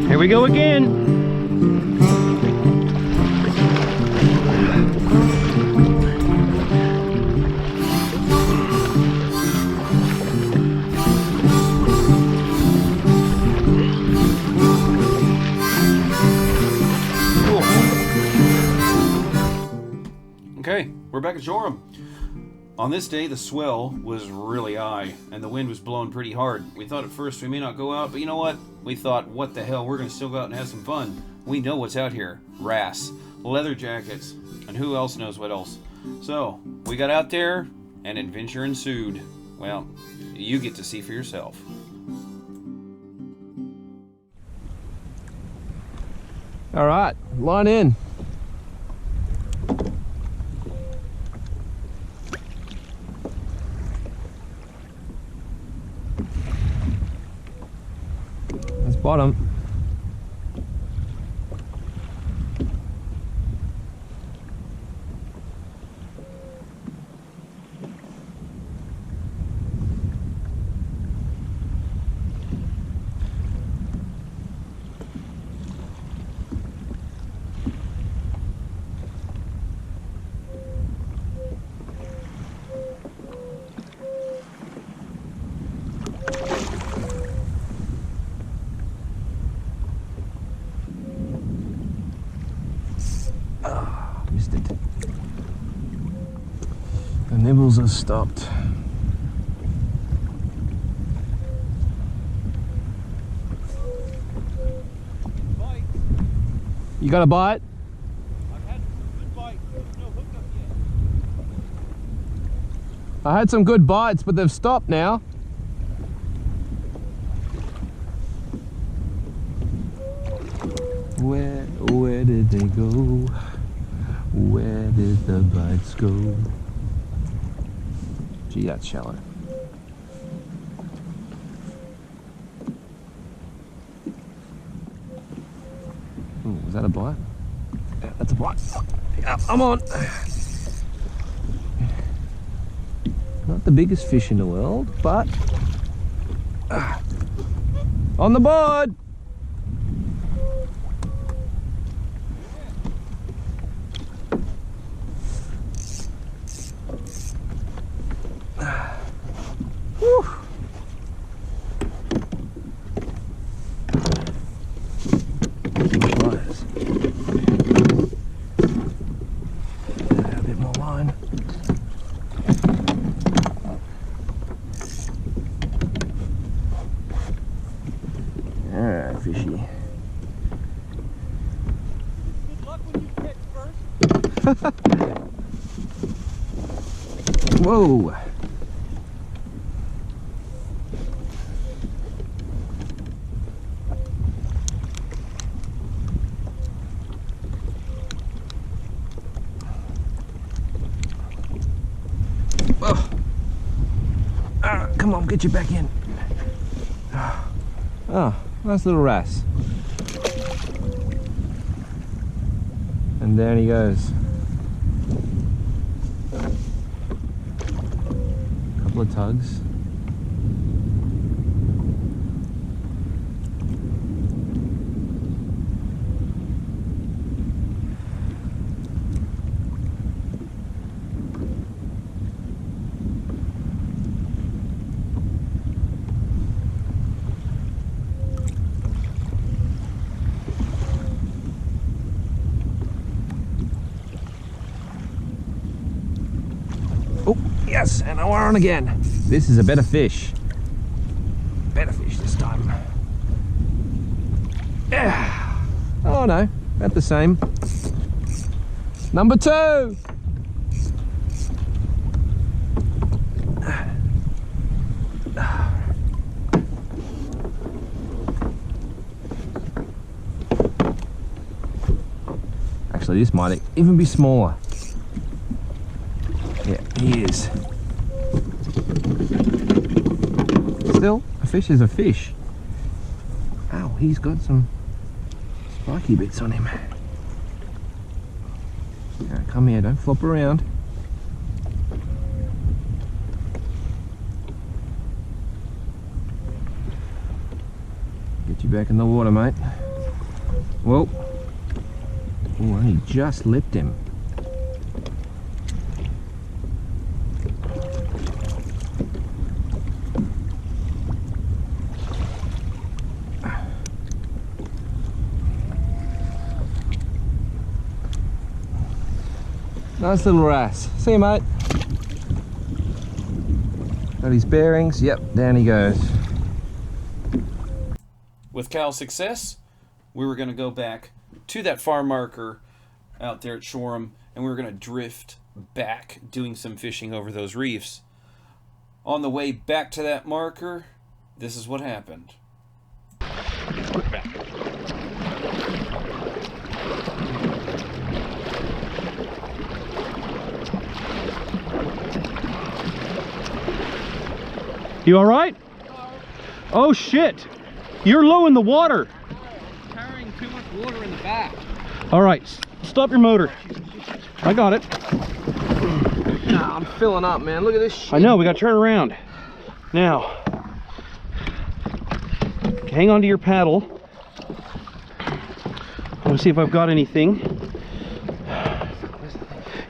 Here we go again. Okay, we're back at Shoreham. On this day, the swell was really high, and the wind was blowing pretty hard. We thought at first we may not go out, but you know what? We thought, what the hell, we're going to still go out and have some fun. We know what's out here. Wrasse, leather jackets, and who else knows what else. So, we got out there, and adventure ensued. Well, you get to see for yourself. All right, line in. That's bottom. Missed it. The nibbles have stopped. Bite. You got a bite? I've had some good bites, but no hookup yet. I had some good bites, but they've stopped now. Where did they go? Where did the bites go? Gee, that's shallow. Ooh, was that a bite? Yeah, that's a bite. Yeah, I'm on. Not the biggest fish in the world, but on the board. Whew. Nice. A bit more line. Alright, fishy. Good luck when you catch first. Whoa. Oh. Ah, come on, get you back in. Oh, nice little wrasse. And down he goes. Couple of tugs. Oh, yes, and we're on again. This is a better fish. Better fish this time. Yeah. Oh no, about the same. Number 2. Actually, this might even be smaller. Yeah, he is. Still, a fish is a fish. Ow, he's got some spiky bits on him. Now, come here, don't flop around. you back in the water, mate. Whoa. Oh, only just lipped him. Nice little wrasse. See you, mate. Got his bearings. Yep, down he goes. With Cal's success, we were going to go back to that farm marker out there at Shoreham, and we were going to drift back doing some fishing over those reefs. On the way back to that marker, this is what happened. You all right? Oh shit! You're low in the water. Carrying too much water in the back. All right, stop your motor. I got it. Nah, I'm filling up, man. Look at this shit. I know, we got to turn around. Now, hang on to your paddle. I want to see if I've got anything.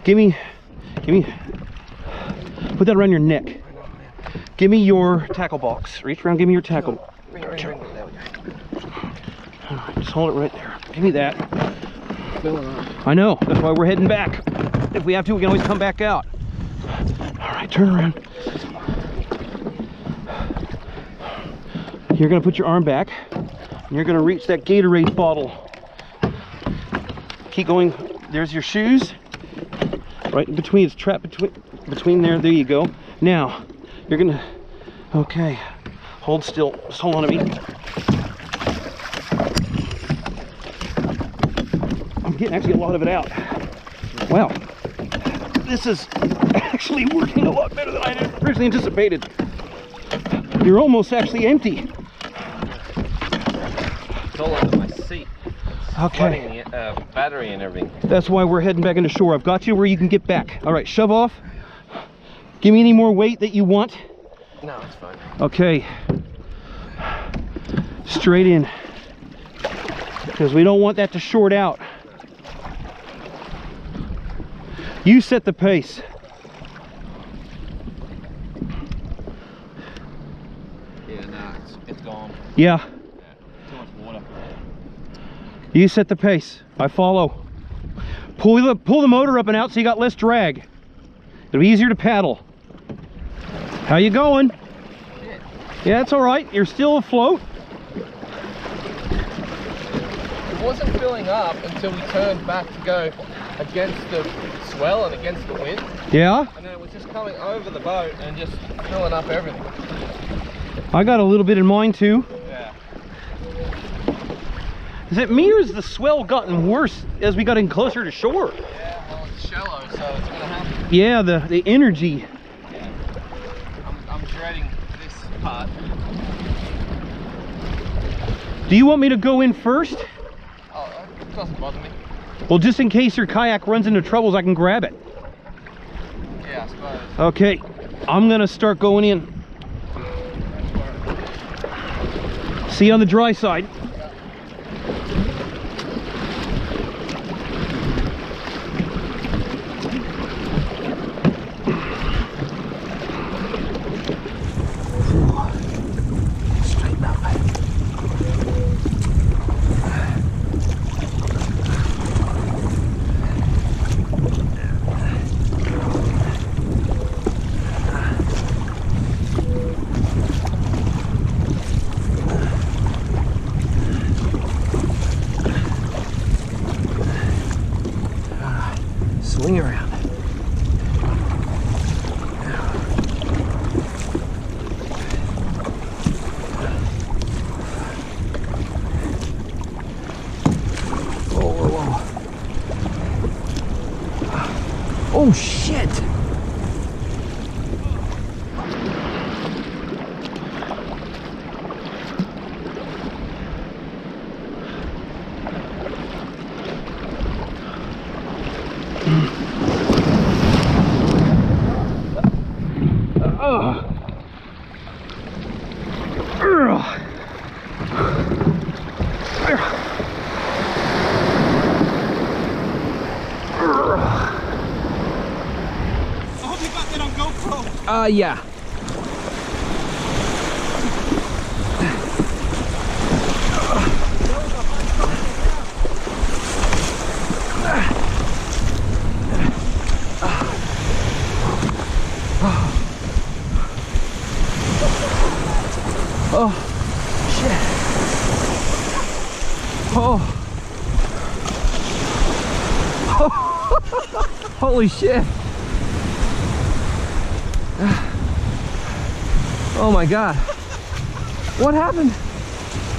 Give me, put that around your neck. Give me your tackle box. Reach around, give me your tackle. Ring it, ring it. There we go. All right, just hold it right there. Give me that. Filling up. I know, that's why we're heading back. If we have to, we can always come back out. All right, turn around. You're gonna put your arm back, and you're gonna reach that Gatorade bottle. Keep going. There's your shoes. Right in between, it's trapped between there. There you go. Now, you're gonna, okay, hold still. Just hold on to me. I'm getting actually a lot of it out. Wow, this is actually working a lot better than I had originally anticipated. You're almost actually empty. It's all under my seat. Okay. Flooding the battery and everything. That's why we're heading back into shore. I've got you where you can get back. All right, shove off. Give me any more weight that you want. No, it's fine. Okay. Straight in. Because we don't want that to short out. You set the pace. Yeah, nah, it's gone. Yeah. Too much water. You set the pace. I follow. Pull the motor up and out so you got less drag. It'll be easier to paddle. How you going? Shit. Yeah, it's all right. You're still afloat. It wasn't filling up until we turned back to go against the swell and against the wind. Yeah? And then it was just coming over the boat and just filling up everything. I got a little bit in mine too. Yeah. Is it me or has the swell gotten worse as we got in closer to shore? Yeah, well, it's shallow, so it's gonna happen. Yeah, the energy. Yeah. I'm dreading this part. Do you want me to go in first? Oh, it doesn't bother me. Well, just in case your kayak runs into troubles, I can grab it. Yeah, I suppose. Okay, I'm gonna start going in. See you on the dry side. Straighten up. Swing around. Whoa, whoa, whoa. Oh shit! Yeah. Oh, shit. Oh. Holy shit. Oh my God. What happened?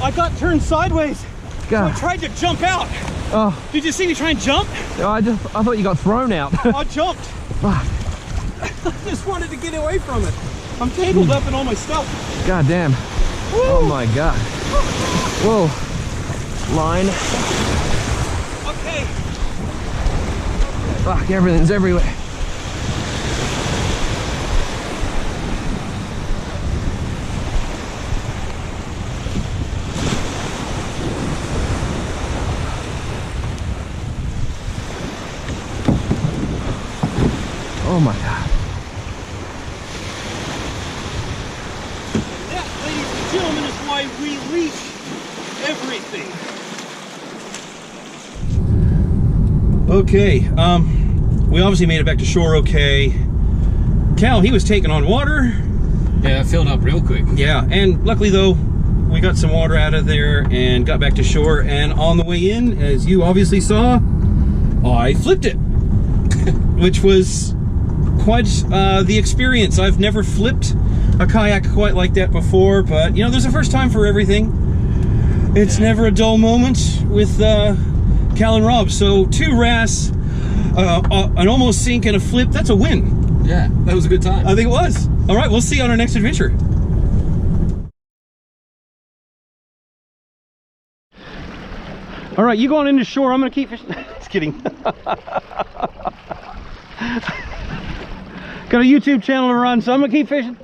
I got turned sideways. God. So I tried to jump out. Oh. Did you see me try and jump? No, I thought you got thrown out. I jumped. Fuck. I just wanted to get away from it. I'm tangled up in all my stuff. God damn. Woo. Oh my God. Whoa. Line. Okay. Fuck, everything's everywhere. Oh my God. That, ladies and gentlemen, is why we leash everything. Okay, we obviously made it back to shore okay. Cal, he was taking on water. Yeah, it filled up real quick. Yeah, and luckily though, we got some water out of there and got back to shore, and on the way in, as you obviously saw, I flipped it, which was quite the experience. I've never flipped a kayak quite like that before, but you know, there's a first time for everything. It's never a dull moment with Cal and Rob. So 2 wrasse, an almost sink and a flip, that's a win. Yeah, that was a good time. I think it was. All right, we'll see you on our next adventure. All right, you going into shore, I'm gonna keep fishing. Just kidding. Got a YouTube channel to run, so I'm gonna keep fishing.